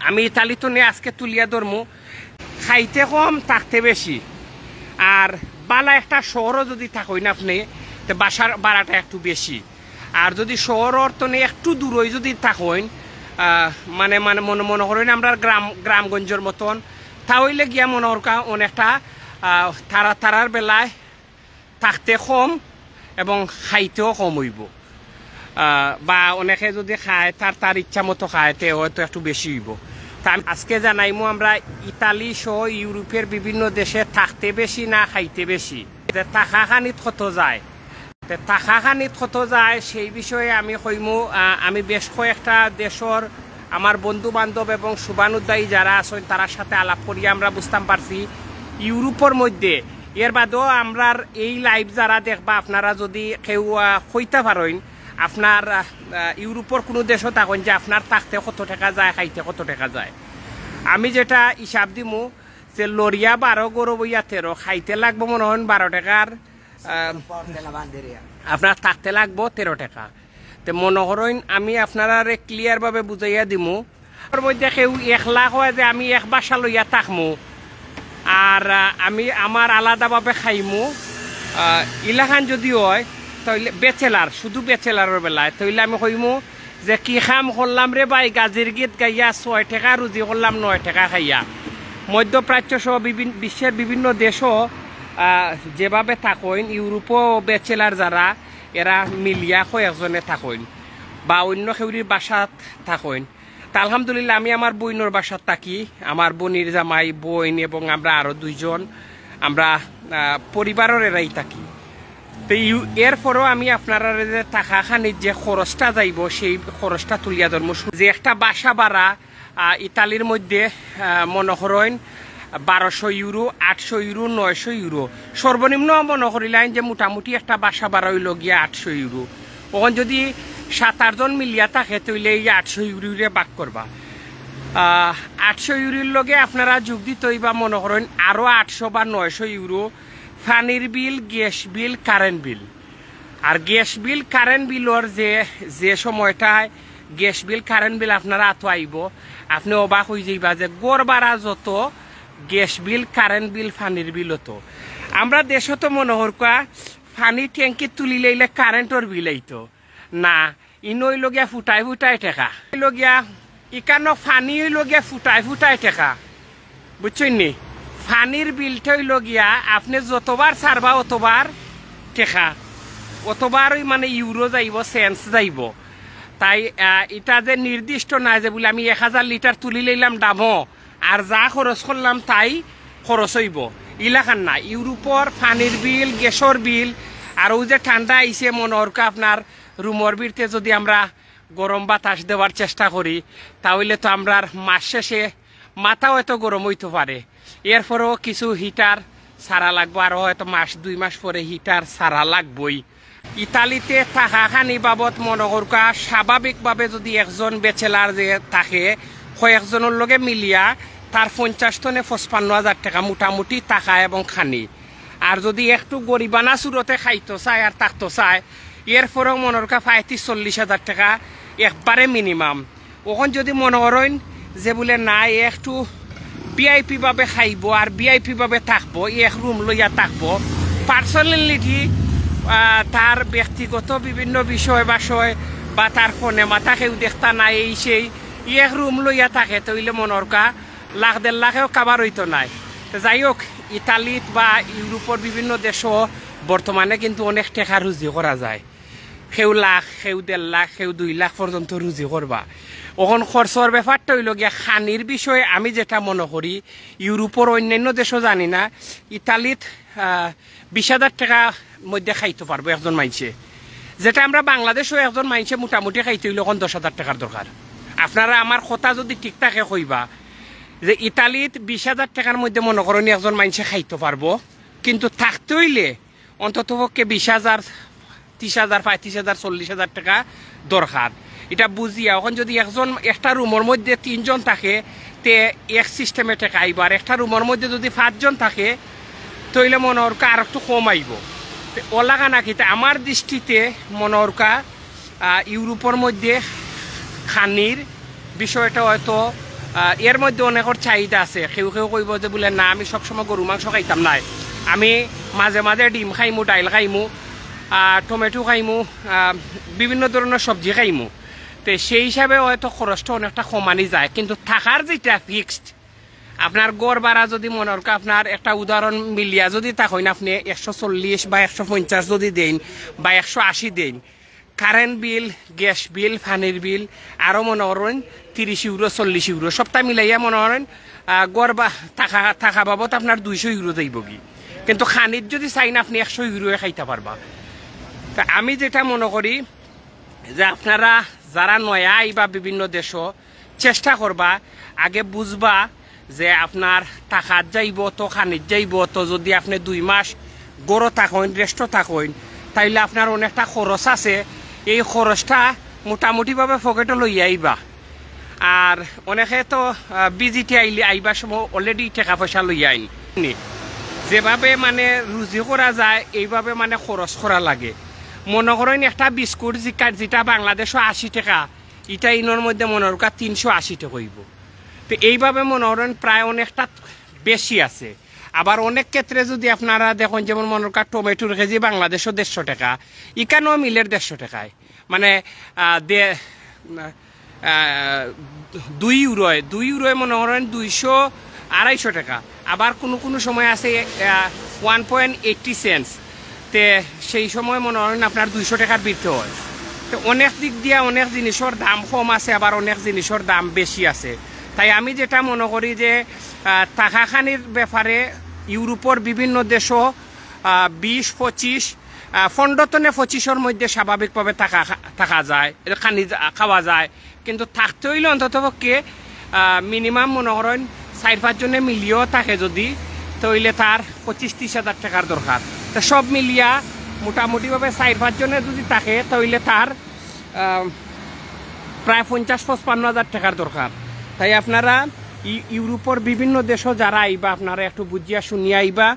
আমি ইতালি তো নিয়ে আজকে তুলিয়া ধরমু খাইতে কম থাকতে বেশি আর বালা একটা শহরও যদি থাকই না আপনি তো বাসার ভাড়াটা একটু বেশি আর যদি শহর তো নিয়ে একটু দূরই যদি থাকইন মানে মানে মনে মনে করেন আমরা গ্রামগঞ্জের মতন তাহলে গিয়া মনে হরকা অনেকটা তারার বেলায় থাকতে কম এবং খাইতেও কম হইব বা অনেকে যদি খায় তার ইচ্ছা মতো খায় তে হয়তো একটু বেশি হইব। তা আজকে জানাইমু আমরা ইতালি সহ ইউরোপের বিভিন্ন দেশে থাকতে বেশি না খাইতে বেশি, থাকাখানিত কত যায়, থাকাখানিত কত যায় সেই বিষয়ে আমি কইমু। আমি বেশ কয়েকটা দেশের আমার বন্ধু বান্ধব এবং শুভানুদ্দায়ী যারা আছেন তার সাথে আলাপ করিয়া আমরা বুঝতাম পারছি ইউরোপের মধ্যে এর বাদেও আমরার এই লাইভ যারা দেখবা আপনারা যদি কেউ কইতে পারেন আপনার ইউরোপের কোনো দেশও থাকেন যে আপনার থাকতে কত টাকা যায় খাইতে কত টাকা যায়। আমি যেটা হিসাব দিমু যে লরিয়া 12 গরু বইয়া 13 খাইতে লাগবো মনে হয় 12 টাকার, আপনার থাকতে লাগবো 13 টাকা। তো মনে করেন আমি আপনারা ক্লিয়ারভাবে বুঝাইয়া দিমু ওর মধ্যে কেউ 1 লাখ হয় যে আমি এক বাসা লইয়া থাকমু আর আমি আমার আলাদাভাবে খাইমু ইলাখান যদি হয় তাইলে বেচেলার শুধু বেচেলারের বেলায় তাইলে আমি কইমু যে কি খাম করলাম রে ভাই গাজির গীত গাইয়া 6 টাকা রুজি করলাম 9 টাকা খাইয়া। মধ্যপ্রাচ্য সহ বিশ্বের বিভিন্ন দেশও যেভাবে থাকেন ইউরোপও বেচেলার যারা এরা মিলিয়া কয়েকজনে থাকেন বা অন্য কেউরির বাসাত থাকেন। তা আলহামদুলিল্লাহ আমি আমার বইনের বাসাত থাকি, আমার বোনের জামাই বোন এবং আমরা আরও 2 জন আমরা পরিবারের এরাই থাকি। তো এরপরেও আমি আপনারা যে টাকা খানির যে খরচটা যাইব সেই খরচটা তুলিয়া ধরব। যে একটা বাসা ভাড়া ইতালির মধ্যে মনে করেন 1200 ইউরো, 800 ইউরো, 900 ইউরো, সর্বনিম্ন মনে করিলেন যে মোটামুটি একটা বাসা ভাড়া হইল গিয়া 800 ইউরো। ওখান যদি 7-8 জন মিলিয়া থাকে তাহলে এই 800 ইউরোরে বাক করবা। 800 ইউরোর লগে আপনারা যোগ দিতে হইবা মনে করেন আরও 800 বা 900 ইউরো পানির বিল, গ্যাস বিল, কারেন্ট বিল। আর গ্যাস বিল কারেন্ট বিলর যে সময়টায় গ্যাস বিল কারেন্ট বিল আপনারা আতো আইব আপনি অবাক হয়ে যাইবা যে গড় ভাড়া যত গ্যাস বিল কারেন্ট বিল পানির বিল হতো। আমরা দেশে তো মনে হরকা পানি ট্যাঙ্কি তুলি লইলে কারেন্টর বিল আইতো না, ইনই লগিয়া ফুটাই ফুটাই টেকা লগিয়া ইকানো পানি লগিয়া ফুটাই ফুটাই টেকা বুঝছেন নি। পানির বিলটা হইল গিয়া আপনি যতবার ছাড়বা অতবার টেকা অতবার ওই মানে ইউরো যাইব সেন্স যাইব। তাই এটা যে নির্দিষ্ট না যে বলে আমি 1000 লিটার তুলি লইলাম দামও আর যা খরচ করলাম তাই খরচ হইব ইলাখান না। ইউরোপর পানির বিল, গ্যাসর বিল আর ওই যে ঠান্ডা আইসে মনে হরকা আপনার রুমর বিলতে যদি আমরা গরম বাতাস দেওয়ার চেষ্টা করি তাহলে তো আমরা মাস শেষে মাথাও হয়তো গরম হইতে পারে। এরপরেও কিছু হিটার সারা লাগবো, আরও হয়তো 1-2 মাস পরে হিটার সারা লাগবই। ইতালিতে থাকাখানি বাবদ মনে করকা স্বাভাবিকভাবে যদি একজন বেচেলার যে থাকে কয়েকজনের লগে মিলিয়া তার 50 টনে 55,000 টাকা মোটামুটি টাকা এবং খানি। আর যদি একটু গরিবানা সুরতে খাইতো চায় আর থাকতো চায় এরপরেও মনে করকা 35-40,000 টাকা একবারে মিনিমাম। ওখান যদি মনে করেন যে বলে না একটু ভিআইপি ভাবে খাইব আর ভিআইপি ভাবে থাকবো, এক রুম লইয়া থাকবো, পার্সোনালিটি তার ব্যক্তিগত বিভিন্ন বিষয় বা তার ফোনে মাথা কেউ দেখতা নাই এই সেই এক রুম লইয়া থাকে তইলে মনরকা 1-1.5 লাখেও কাবার হইতো নাই। যাই হোক ইতালিত বা ইউরোপের বিভিন্ন দেশও বর্তমানে কিন্তু অনেক টাকা রুজি করা যায়। কেউ লাখ, কেউ 1.5 লাখ, কেউ 2 লাখ পর্যন্ত রুজি করবা। ওখান খরচর ব্যাপারটা হইল গিয়া খানির বিষয়ে আমি যেটা মনে করি ইউরোপের অন্যান্য দেশও জানি না, ইতালিত 20,000 টাকা মধ্যে খাইতে পারবো একজন মাইনছে, যেটা আমরা বাংলাদেশও একজন মাইনছে মোটামুটি খাইতে হইলে এখন 10,000 টাকার দরকার। আপনারা আমার কথা যদি ঠিক থাকে কইবা যে ইতালিত 20,000 টাকার মধ্যে মনে করেন একজন মাইনছে খাইতে পারবো, কিন্তু থাকতে হইলে অন্তত পক্ষে 20,000, 30,000, 35,000, 40,000 টাকা দরকার। এটা বুঝিয়া এখন যদি একজন একটা রুমের মধ্যে 3 জন থাকে তে এক সিস্টেমে টাকা আইব, আর একটা রুমের মধ্যে যদি 5 জন থাকে তইলে মনে হরকা আর একটু কম আইব। ওলাকা নাকি আমার দৃষ্টিতে মনে হরকা ইউরোপের মধ্যে খানির বিষয়টা হয়তো এর মধ্যে অনেকের চাহিদা আছে। কেউ কেউ কইব যে বলে না আমি সবসময় গরু মাংস খাইতাম নাই, আমি মাঝে মাঝে ডিম খাইমু, ডাইল খাইমু, টমেটো খাইমু, বিভিন্ন ধরনের সবজি খাইমু। তো সেই হিসাবে হয়তো খরচটা অনেকটা কমানি যায়, কিন্তু থাকার যেটা ফিক্সড আপনার গড় ভাড়া যদি মনে হয় আপনার একটা উদাহরণ মিলিয়া যদি থাকেন আপনি 140 বা 150 যদি দেন বা 180 দেন, কারেন্ট বিল, গ্যাস বিল, পানির বিল আরও মনে করেন 30 ইউরো 40 ইউরো সপ্তাহ মিলাইয়া মনে করেন গড় বা থাকা বাবদ আপনার 200 ইউরো যাইব কি। কিন্তু খানির যদি চাইন আপনি 100 ইউরোয়ে খাইতে পারবা। তা আমি যেটা মনে করি যে আপনারা যারা নয়া আইবা বিভিন্ন দেশও চেষ্টা করবা আগে বুঝবা যে আপনার টাকাত যাইব তো খানিত যাইব, তো যদি আপনি 2 মাস গড়ো থাকেন রেস্টও থাকেন তাইলে আপনার অনেকটা খরচ আছে, এই খরচটা মোটামুটিভাবে পকেটে লই আইবা। আর অনেকে তো বিজিতে আইবার সময় অলরেডি টাকা পয়সা লই আইন, যেভাবে মানে রুজি করা যায় এইভাবে মানে খরচ করা লাগে। মনে করেন একটা বিস্কুট যেটা বাংলাদেশও 80 টাকা, এটা ইনোর মধ্যে মনে করেন 380 টাকা হইব। তো এইভাবে মনে করেন প্রায় অনেকটা বেশি আছে। আবার অনেক ক্ষেত্রে যদি আপনারা দেখেন যেমন মনে করেন টমেটোর কেজি বাংলাদেশও 150 টাকা, ইকানো মিলের 150 টাকায়, মানে 2 ইউরোয় মনে করেন 200-250 টাকা। আবার কোনো কোনো সময় আছে 1.80 সেন্টস, তে সেই সময় মনে করেন আপনার 200 টাকার বৃদ্ধি হয়। তো অনেক দিক দিয়ে অনেক জিনিসের দাম কম আছে, আবার অনেক জিনিসের দাম বেশি আছে। তাই আমি যেটা মনে করি যে টাকাখানির ব্যাপারে ইউরোপের বিভিন্ন দেশও 20-25 15-25 মধ্যে স্বাভাবিকভাবে থাকা যায়, খানি খাওয়া যায়। কিন্তু থাকতে হইলে অন্ততপক্ষে মিনিমাম মনে করেন 4-5 জনে মিলিয়েও থাকে যদি, তাহলে তার 25-30 হাজার টাকার দরকার। তো সব মিলিয়া মোটামুটিভাবে 4-5 জনে যদি থাকে তাহলে তার প্রায় 50-55 হাজার টাকার দরকার। তাই আপনারা ইউরোপের বিভিন্ন দেশও যারা আইবা আপনারা একটু বুঝিয়া শুনিয়া আইবা।